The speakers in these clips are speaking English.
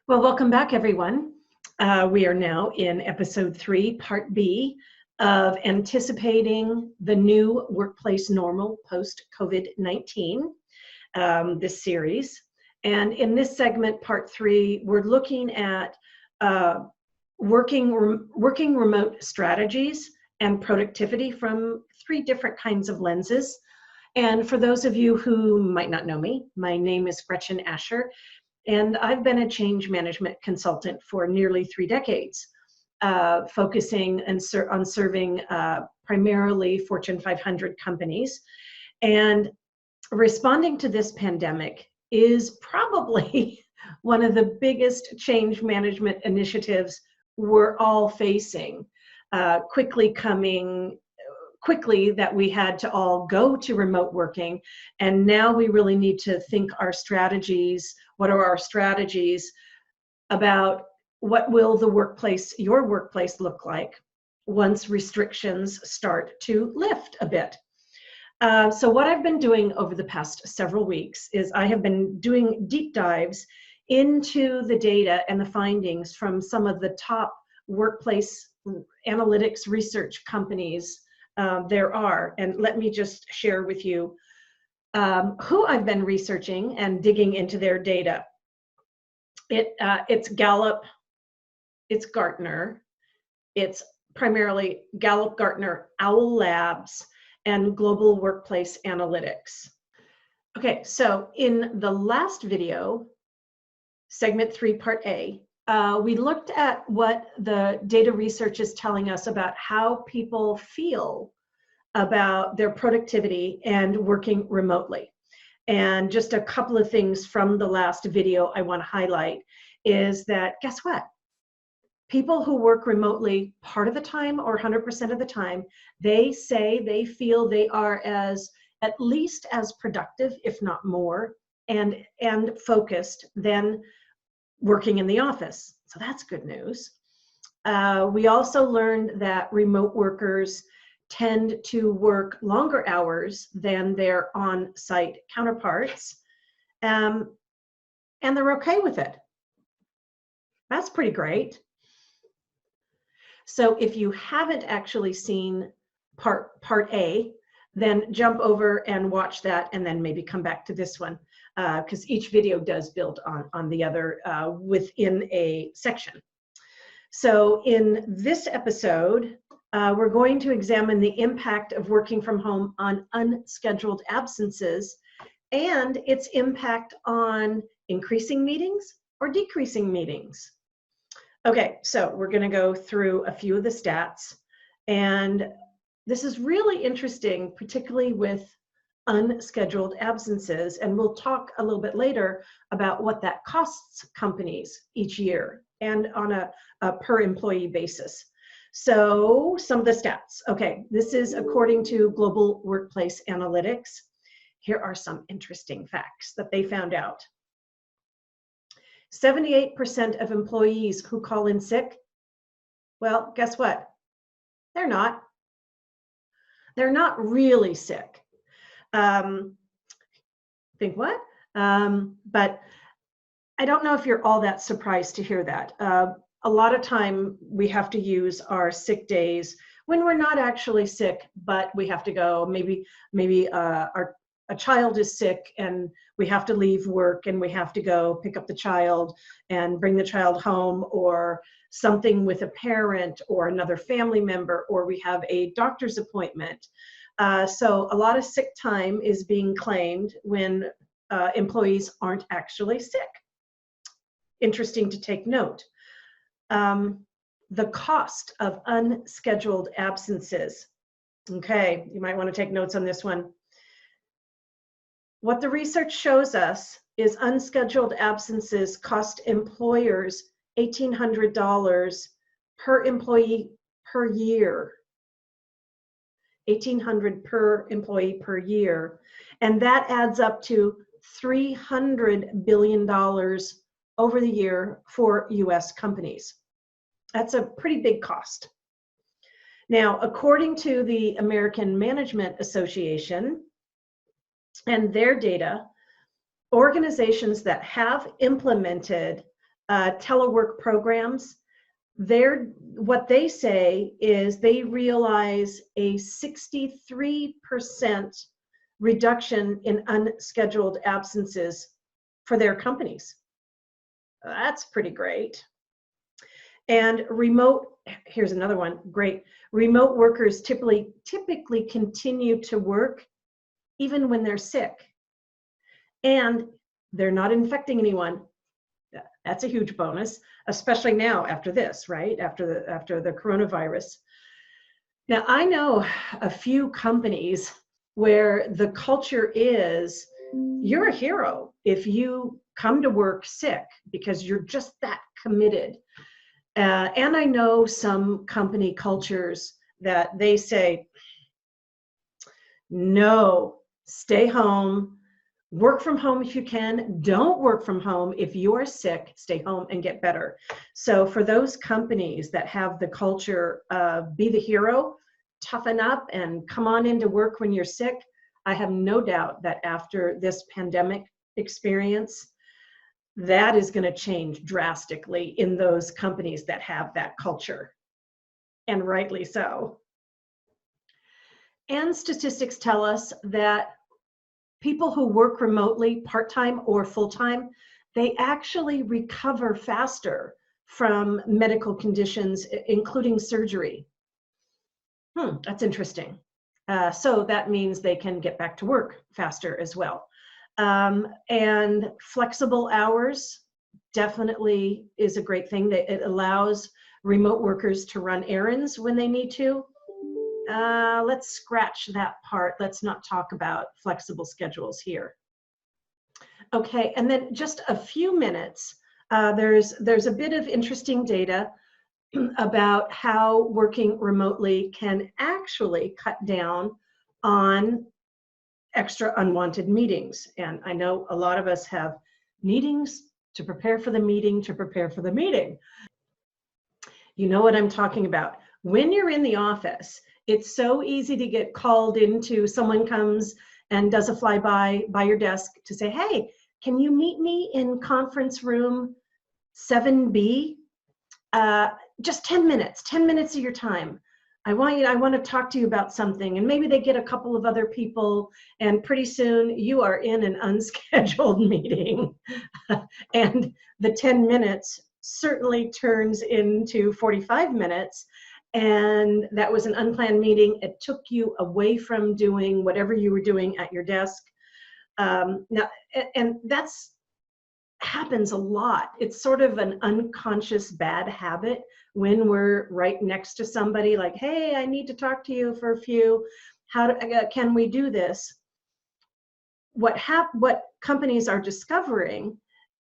Well, welcome back, everyone. We are now in episode 3, part B of anticipating the new workplace normal post-COVID-19, this series. And in this segment, part 3, we're looking at working remote strategies and productivity from 3 different kinds of lenses. And for those of you who might not know me, my name is Gretchen, and I've been a change management consultant for nearly 3 decades, focusing on serving primarily Fortune 500 companies. And responding to this pandemic is probably one of the biggest change management initiatives we're all facing, quickly that we had to all go to remote working, and now we really need to think our strategies. What are our strategies about what will your workplace look like once restrictions start to lift a bit? So what I've been doing over the past several weeks is I have been doing deep dives into the data and the findings from some of the top workplace analytics research companies there are. And let me just share with you who I've been researching and digging into their data. It's Gallup, it's Gartner, it's primarily Gallup, Gartner, Owl Labs, and Global Workplace Analytics. Okay, so in the last video, segment 3, part A, we looked at what the data research is telling us about how people feel about their productivity and working remotely. And just a couple of things from the last video I want to highlight is that, guess what? People who work remotely part of the time or 100% of the time, they say they feel they are at least as productive, if not more, and focused than working in the office. So that's good news. We also learned that remote workers tend to work longer hours than their on-site counterparts, and they're okay with it. That's pretty great. So if you haven't actually seen part A, then jump over and watch that, and then maybe come back to this one, because each video does build on the other within a section. So in this episode, we're going to examine the impact of working from home on unscheduled absences and its impact on increasing meetings or decreasing meetings. Okay, so we're going to go through a few of the stats, and this is really interesting, particularly with unscheduled absences, and we'll talk a little bit later about what that costs companies each year and on a per employee basis. So some of the stats. Okay, this is according to Global Workplace Analytics. Here are some interesting facts that they found out. 78% of employees who call in sick, well, guess what? They're not. They're not really sick. Think what? But I don't know if you're all that surprised to hear that. A lot of time we have to use our sick days when we're not actually sick, but we have to go. Maybe a child is sick and we have to leave work and we have to go pick up the child and bring the child home, or something with a parent or another family member, or we have a doctor's appointment. So a lot of sick time is being claimed when employees aren't actually sick. Interesting to take note. The cost of unscheduled absences. Okay, you might want to take notes on this one. What the research shows us is unscheduled absences cost employers $1,800 per employee per year. $1,800 per employee per year. And that adds up to $300 billion over the year for US companies. That's a pretty big cost. Now, according to the American Management Association and their data, organizations that have implemented telework programs, what they say is they realize a 63% reduction in unscheduled absences for their companies. That's pretty great. And here's another one, great. Remote workers typically continue to work even when they're sick. And they're not infecting anyone. That's a huge bonus, especially now after this, right? After the coronavirus. Now, I know a few companies where the culture is, you're a hero if you come to work sick because you're just that committed. And I know some company cultures that they say, no, stay home, work from home if you can, don't work from home. If you are sick, stay home and get better. So for those companies that have the culture of be the hero, toughen up and come on into work when you're sick, I have no doubt that after this pandemic experience, that is going to change drastically in those companies that have that culture, and rightly so. And statistics tell us that people who work remotely, part-time or full-time, they actually recover faster from medical conditions, including surgery. That's interesting. So that means they can get back to work faster as well. And flexible hours definitely is a great thing. It allows remote workers to run errands when they need to. Let's scratch that part. Let's not talk about flexible schedules here. Okay, and then just a few minutes, there's a bit of interesting data about how working remotely can actually cut down on extra unwanted meetings. And I know a lot of us have meetings to prepare for the meeting, to prepare for the meeting. You know what I'm talking about. When you're in the office, it's so easy to get called into, someone comes and does a flyby by your desk to say, hey, can you meet me in conference room 7B? Just 10 minutes of your time. I want to talk to you about something. And maybe they get a couple of other people, and pretty soon you are in an unscheduled meeting. And the 10 minutes certainly turns into 45 minutes. And that was an unplanned meeting. It took you away from doing whatever you were doing at your desk. Now, and that's happens a lot. It's sort of an unconscious bad habit when we're right next to somebody, like, hey, I need to talk to you for a few. Can we do this? What companies are discovering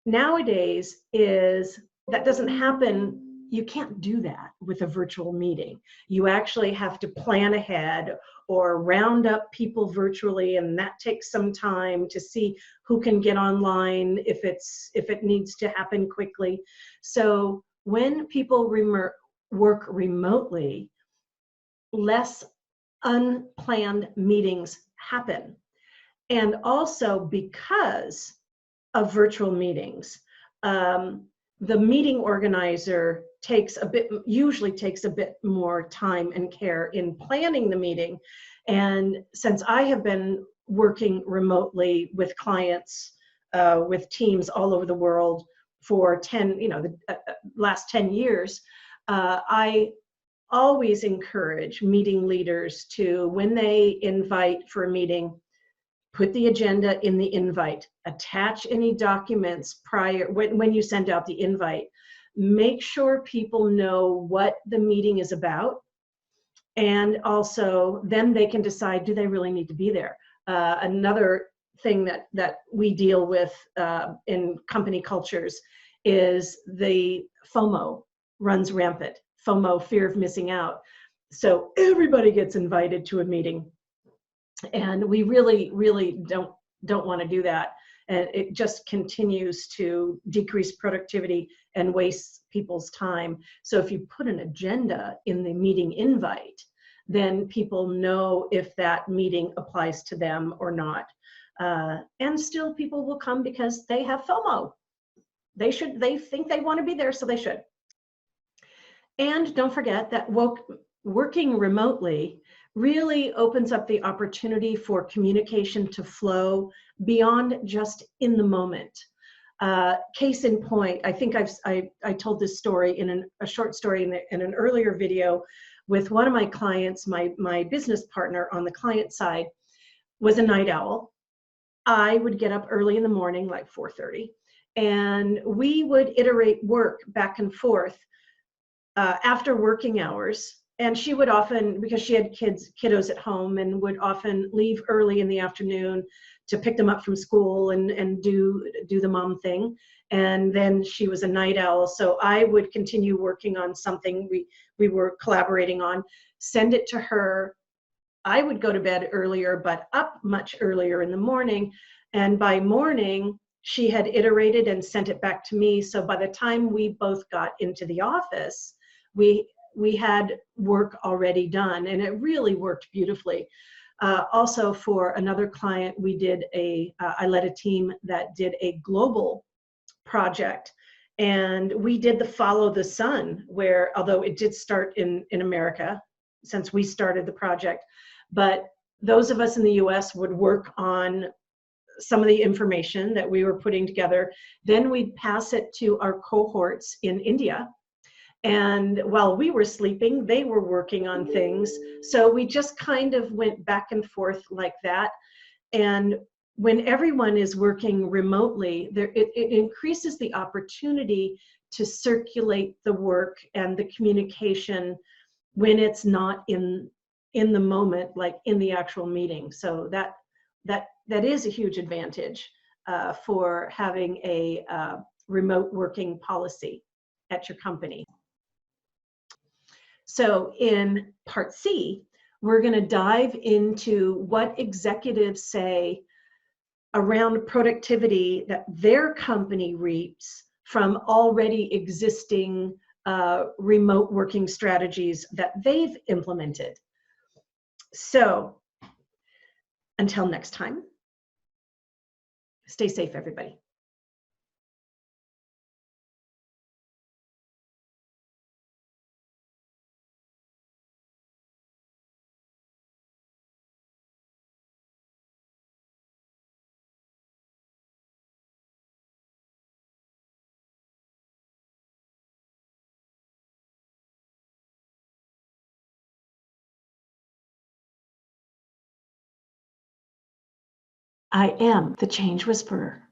nowadays is that doesn't happen. You can't do that with a virtual meeting. You actually have to plan ahead or round up people virtually, and that takes some time to see who can get online if it needs to happen quickly. So when people work remotely, less unplanned meetings happen. And also because of virtual meetings, the meeting organizer usually takes a bit more time and care in planning the meeting. And since I have been working remotely with clients, with teams all over the world for the last 10 years, I always encourage meeting leaders to, when they invite for a meeting, put the agenda in the invite, attach any documents prior, when you send out the invite. Make sure people know what the meeting is about, and also then they can decide, do they really need to be there? Another thing that we deal with in company cultures is the FOMO runs rampant. FOMO, fear of missing out. So everybody gets invited to a meeting, and we really, really don't want to do that. And it just continues to decrease productivity and waste people's time. So if you put an agenda in the meeting invite, then people know if that meeting applies to them or not. And still people will come because they have FOMO. They should, they think they want to be there, so they should. And don't forget that working remotely really opens up the opportunity for communication to flow beyond just in the moment. Case in point, I think I told this story in a short story in an earlier video with one of my clients. My business partner on the client side was a night owl. I would get up early in the morning, like 4:30, and we would iterate work back and forth after working hours. And she would often, because she had kiddos at home, and would often leave early in the afternoon to pick them up from school and do the mom thing. And then she was a night owl, so I would continue working on something we were collaborating on, send it to her. I would go to bed earlier, but up much earlier in the morning. And by morning, she had iterated and sent it back to me. So by the time we both got into the office, we had work already done, and it really worked beautifully. Also, for another client, I led a team that did a global project, and we did the Follow the Sun, where, although it did start in America, since we started the project, but those of us in the US would work on some of the information that we were putting together. Then we'd pass it to our cohorts in India. And while we were sleeping, they were working on things. So we just kind of went back and forth like that. And when everyone is working remotely, it increases the opportunity to circulate the work and the communication when it's not in the moment, like in the actual meeting. So that is a huge advantage for having a remote working policy at your company. So in part C, we're going to dive into what executives say around productivity that their company reaps from already existing remote working strategies that they've implemented. So until next time, stay safe, everybody. I am the Change Whisperer.